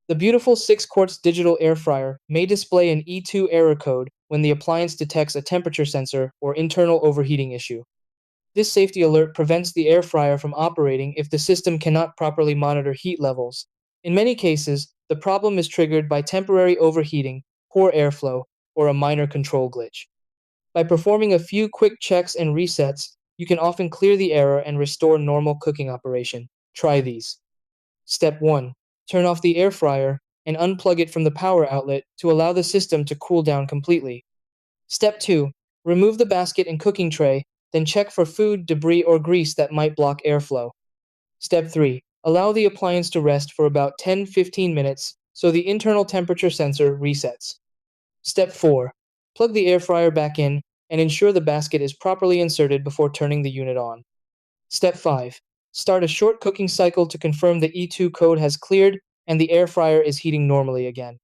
The beautiful 6 quarts digital air fryer may display an E2 error code when the appliance detects a temperature sensor or internal overheating issue. This safety alert prevents the air fryer from operating if the system cannot properly monitor heat levels. In many cases, the problem is triggered by temporary overheating, poor airflow, or a minor control glitch. By performing a few quick checks and resets, you can often clear the error and restore normal cooking operation. Try these. Step 1. Turn off the air fryer and unplug it from the power outlet to allow the system to cool down completely. Step 2. Remove the basket and cooking tray, then check for food, debris, or grease that might block airflow. Step 3. Allow the appliance to rest for about 10-15 minutes so the internal temperature sensor resets. Step 4. Plug the air fryer back in and ensure the basket is properly inserted before turning the unit on. Step 5. Start a short cooking cycle to confirm the E2 code has cleared and the air fryer is heating normally again.